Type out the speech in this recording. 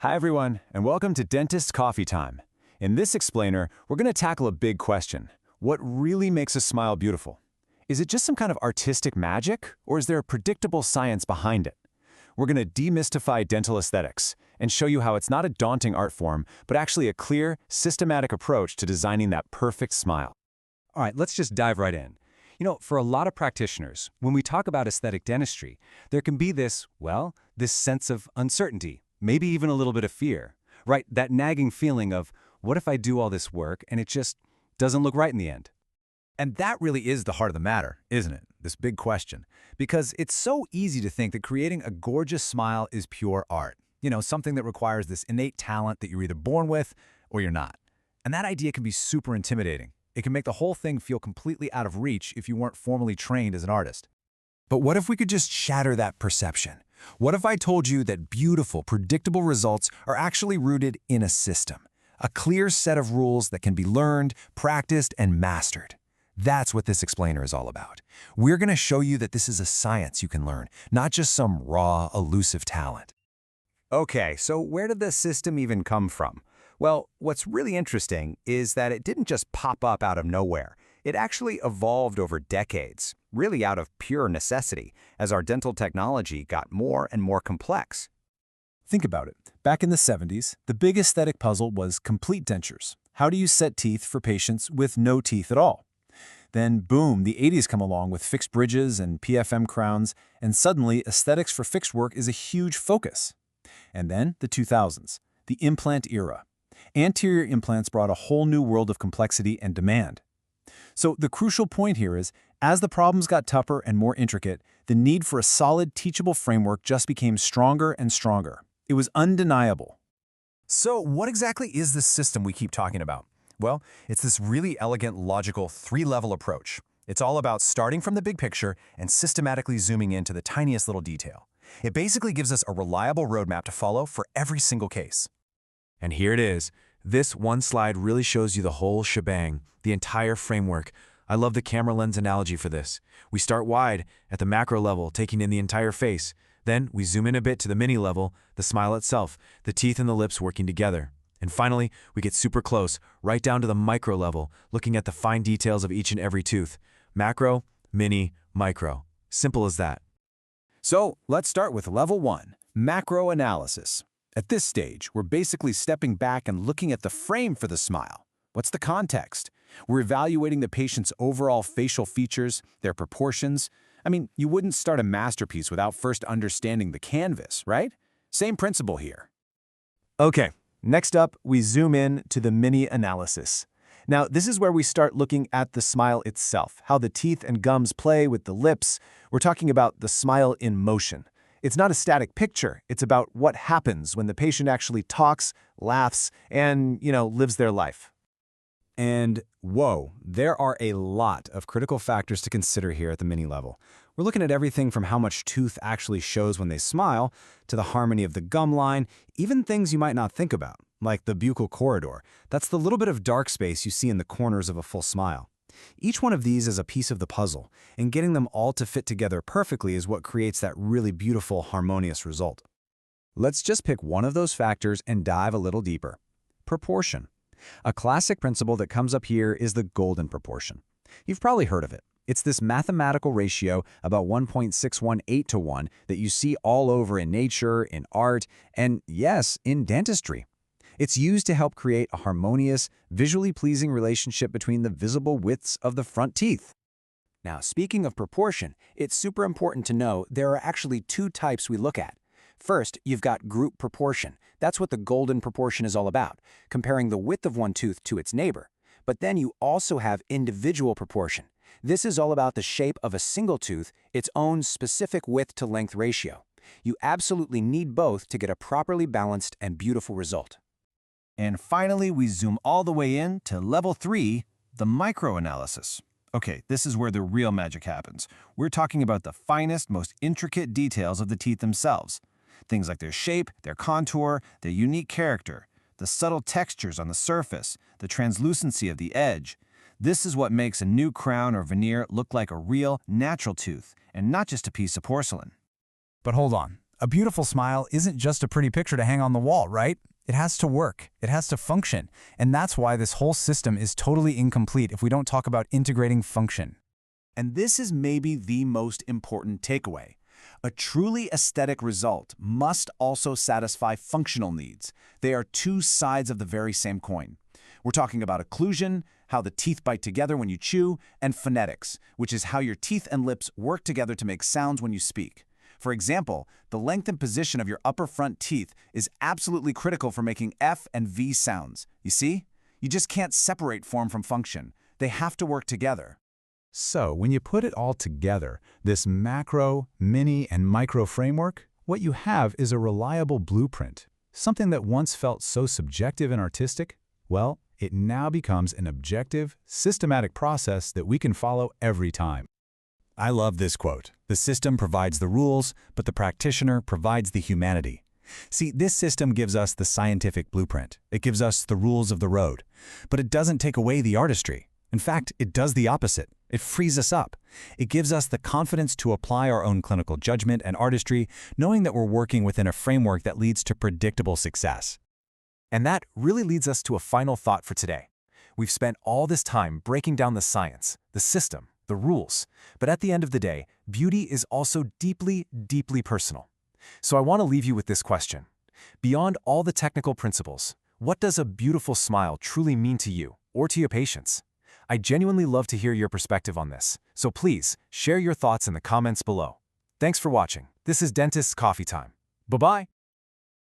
Hi everyone, and welcome to Dentist Coffee Time. In this explainer, we're going to tackle a big question. What really makes a smile beautiful? Is it just some kind of artistic magic, or is there a predictable science behind it? We're going to demystify dental aesthetics and show you how it's not a daunting art form, but actually a clear, systematic approach to designing that perfect smile. All right, let's just dive right in. For a lot of practitioners, when we talk about aesthetic dentistry, there can be this sense of uncertainty, maybe even a little bit of fear, right? That nagging feeling of, what if I do all this work and it just doesn't look right in the end? And that really is the heart of the matter, isn't it? This big question. Because it's so easy to think that creating a gorgeous smile is pure art. Something that requires this innate talent that you're either born with or you're not. And that idea can be super intimidating. It can make the whole thing feel completely out of reach if you weren't formally trained as an artist. But what if we could just shatter that perception? What if I told you that beautiful, predictable results are actually rooted in a system? A clear set of rules that can be learned, practiced, and mastered. That's what this explainer is all about. We're going to show you that this is a science you can learn, not just some raw, elusive talent. Okay, so where did the system even come from? Well, what's really interesting is that it didn't just pop up out of nowhere. It actually evolved over decades, really out of pure necessity, as our dental technology got more and more complex. Think about it. Back in the 70s, the big aesthetic puzzle was complete dentures. How do you set teeth for patients with no teeth at all? Then, boom, the 80s come along with fixed bridges and PFM crowns, and suddenly aesthetics for fixed work is a huge focus. And then the 2000s, the implant era. Anterior implants brought a whole new world of complexity and demand. So the crucial point here is, as the problems got tougher and more intricate, the need for a solid, teachable framework just became stronger and stronger. It was undeniable. So what exactly is this system we keep talking about? Well, it's this really elegant, logical, three-level approach. It's all about starting from the big picture and systematically zooming into the tiniest little detail. It basically gives us a reliable roadmap to follow for every single case. And here it is. This one slide really shows you the whole shebang, the entire framework. I love the camera lens analogy for this. We start wide, at the macro level, taking in the entire face. Then we zoom in a bit to the mini level, the smile itself, the teeth and the lips working together. And finally, we get super close, right down to the micro level, looking at the fine details of each and every tooth. Macro, mini, micro. Simple as that. So let's start with level 1, macro analysis. At this stage, we're basically stepping back and looking at the frame for the smile. What's the context? We're evaluating the patient's overall facial features, their proportions. You wouldn't start a masterpiece without first understanding the canvas, right? Same principle here. Okay, next up, we zoom in to the mini analysis. Now, this is where we start looking at the smile itself, how the teeth and gums play with the lips. We're talking about the smile in motion. It's not a static picture. It's about what happens when the patient actually talks, laughs, and, lives their life. And whoa, there are a lot of critical factors to consider here at the mini level. We're looking at everything from how much tooth actually shows when they smile, to the harmony of the gum line, even things you might not think about, like the buccal corridor. That's the little bit of dark space you see in the corners of a full smile. Each one of these is a piece of the puzzle, and getting them all to fit together perfectly is what creates that really beautiful, harmonious result. Let's just pick one of those factors and dive a little deeper. Proportion. A classic principle that comes up here is the golden proportion. You've probably heard of it. It's this mathematical ratio about 1.618 to 1 that you see all over in nature, in art, and yes, in dentistry. It's used to help create a harmonious, visually pleasing relationship between the visible widths of the front teeth. Now, speaking of proportion, it's super important to know there are actually two types we look at. First, you've got group proportion. That's what the golden proportion is all about, comparing the width of one tooth to its neighbor. But then you also have individual proportion. This is all about the shape of a single tooth, its own specific width to length ratio. You absolutely need both to get a properly balanced and beautiful result. And finally, we zoom all the way in to level 3, the microanalysis. Okay, this is where the real magic happens. We're talking about the finest, most intricate details of the teeth themselves. Things like their shape, their contour, their unique character, the subtle textures on the surface, the translucency of the edge. This is what makes a new crown or veneer look like a real, natural tooth, and not just a piece of porcelain. But hold on. A beautiful smile isn't just a pretty picture to hang on the wall, right? It has to work. It has to function. And that's why this whole system is totally incomplete if we don't talk about integrating function. And this is maybe the most important takeaway. A truly aesthetic result must also satisfy functional needs. They are two sides of the very same coin. We're talking about occlusion, how the teeth bite together when you chew, and phonetics, which is how your teeth and lips work together to make sounds when you speak. For example, the length and position of your upper front teeth is absolutely critical for making F and V sounds. You see? You just can't separate form from function. They have to work together. So, when you put it all together, this macro, mini, and micro framework, what you have is a reliable blueprint. Something that once felt so subjective and artistic, well, it now becomes an objective, systematic process that we can follow every time. I love this quote. The system provides the rules, but the practitioner provides the humanity. See, this system gives us the scientific blueprint. It gives us the rules of the road. But it doesn't take away the artistry. In fact, it does the opposite. It frees us up. It gives us the confidence to apply our own clinical judgment and artistry, knowing that we're working within a framework that leads to predictable success. And that really leads us to a final thought for today. We've spent all this time breaking down the science, the system, the rules. But at the end of the day, beauty is also deeply, deeply personal. So I want to leave you with this question. Beyond all the technical principles, what does a beautiful smile truly mean to you or to your patients? I genuinely love to hear your perspective on this, so please share your thoughts in the comments below. Thanks for watching. This is Dentist's Coffee Time. Bye-bye.